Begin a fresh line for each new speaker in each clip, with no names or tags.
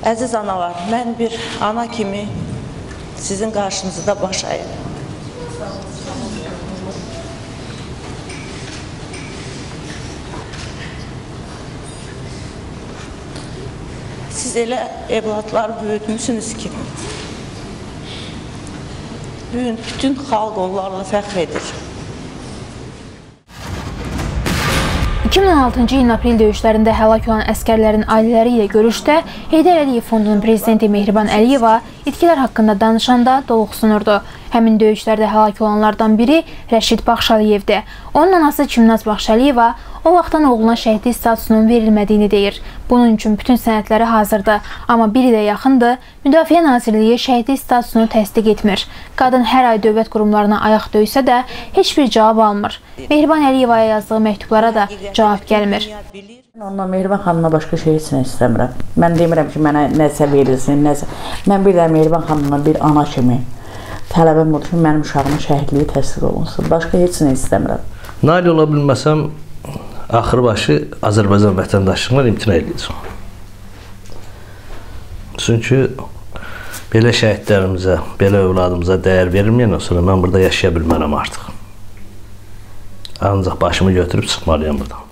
Əziz analar, mən bir ana kimi sizin qarşınızda baş əyirəm. Siz elə evladlar böyütmüşsünüz ki, bütün xalq onlarla fəxr edir.
2016-cı ilin aprel döyüşlərində həlak olan əskərlərin ailələri ilə görüşdə Heydər Əliyev Fondunun prezidenti Mehriban Əliyeva itkilər haqqında danışanda doluxsunurdu. Həmin döyüşlərdə həlak olanlardan biri Rəşid Baxşaliyevdir. Onun anası Çimnaz Baxşaliyeva o vaxtdan oğluna şəhidlik statusunun verilmədiyini deyir. Bunun üçün bütün sənədləri hazırdır. Amma bir ilə yaxındır, Müdafiə Nazirliyi şəhidlik statusunu təsdiq etmir. Qadın hər ay dövlət qurumlarına ayaq döysə də heç bir cavab almır. Mehriban Əliyevaya yazdığı məktublara da cavab gəlmir.
Ondan Mehriban xanımla başqa şey heç nə istəmirəm. Mən demirəm ki, mənə nəsə verilsin, nəsə. Mən bir də Mehriban xanımla bir ana kimi tələbəm odur ki, mənim uşağımın şəhidliyi təsdiq olunsun. Başqa heç nə istəmirəm.
Nail ola bilməsəm, axır başı Azərbaycan vətəndaşlığından imtina edəcəm. Çünki belə şəhidlərimizə, belə övladımıza dəyər verilməyəndən sonra mən burada yaşaya bilmərəm artıq. Ancaq başımı götürüb çıxmalıyam buradan.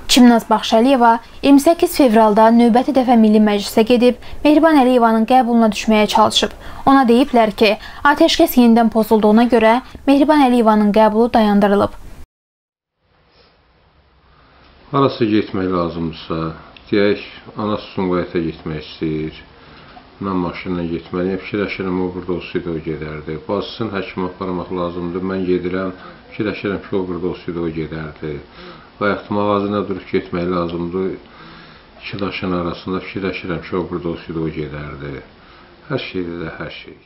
Çimnaz Baxşaliyeva 28 fevralda növbəti dəfə Milli Məclisə gedib, Mehriban Əliyevanın qəbuluna düşməyə çalışıb. Ona deyiblər ki, atəşkəs yenidən pozulduğuna görə Mehriban Əliyevanın qəbulu dayandırılıb.
Harası getmək lazımdırsa, deyək, anası Sumqayıta getmək istəyir, mən maşınla getməliyim, fikirləşirəm, o burada olsaydı o gedərdi. Bazısını həkimə aparmaq lazımdır, mən gedirəm, fikirləşirəm ki, o burada olsaydı o gedərdi. Və yaxud mağazına durub getmək lazımdır, iki daşın arasında fikirləşirəm ki, o burada olsaydı o gedərdi. Hər şeydə də hər şey.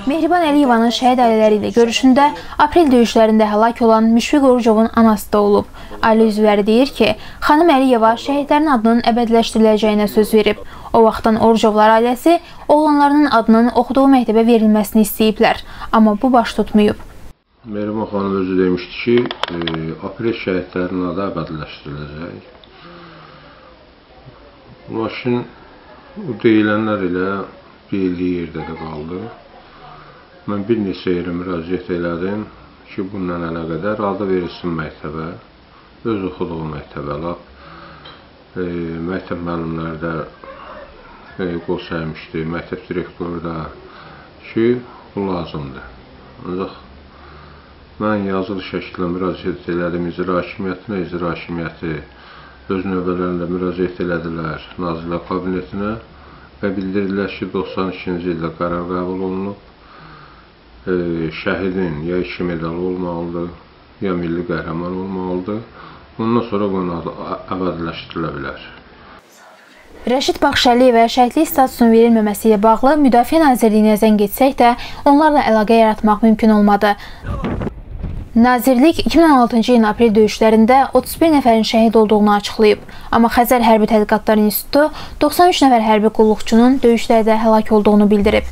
Mehriban Əliyevanın şəhid ailələri ilə görüşündə aprel döyüşlərində həlak olan Müşfiq Orucovun anası da olub. Ailə üzvləri deyir ki, xanım Əliyeva şəhidlərin adının əbədiləşdiriləcəyinə söz verib. O vaxtdan Orucovlar ailəsi oğlanlarının adının oxuduğu məktəbə verilməsini istəyiblər, amma bu baş tutmayıb.
Mehriban xanım özü demişdi ki, aprel şəhidlərinin adı əbədiləşdiriləcək. Lakin o deyilənlər ilə deyildiyi yerdə də qaldı. Mən bir neçə yerə müraciət elədim ki, bununla əlaqədar adı verilsin məktəbə, öz oxuduğu məktəbə. Məktəb müəllimləri də qol sərmişdi, məktəb direktoru da ki, bu lazımdır. Ancaq mən yazılı şəkildə müraciət elədim icra hakimiyyətinə, icra hakimiyyəti öz növbələrində müraciət elədilər Nazirlər Kabinetinə və bildirdilər ki, 92-ci ildə qərar qəbul olunub. Şəhidin ya 2 medalı olmalıdır, ya milli qəhrəman olmalıdır. Ondan sonra bunun adı əbədiləşdirilə bilər.
Rəşid Baxşaliyevə şəhidlik statusunun verilməməsi ilə bağlı Müdafiə Nazirliyinə zəng etsək də onlarla əlaqə yaratmaq mümkün olmadı. Nazirlik 2016-cı ilin aprel döyüşlərində 31 nəfərin şəhid olduğunu açıqlayıb. Amma Xəzər Hərbi Tədqiqatlar İnstitutu 93 nəfər hərbi qulluqçunun döyüşlərdə həlak olduğunu bildirib.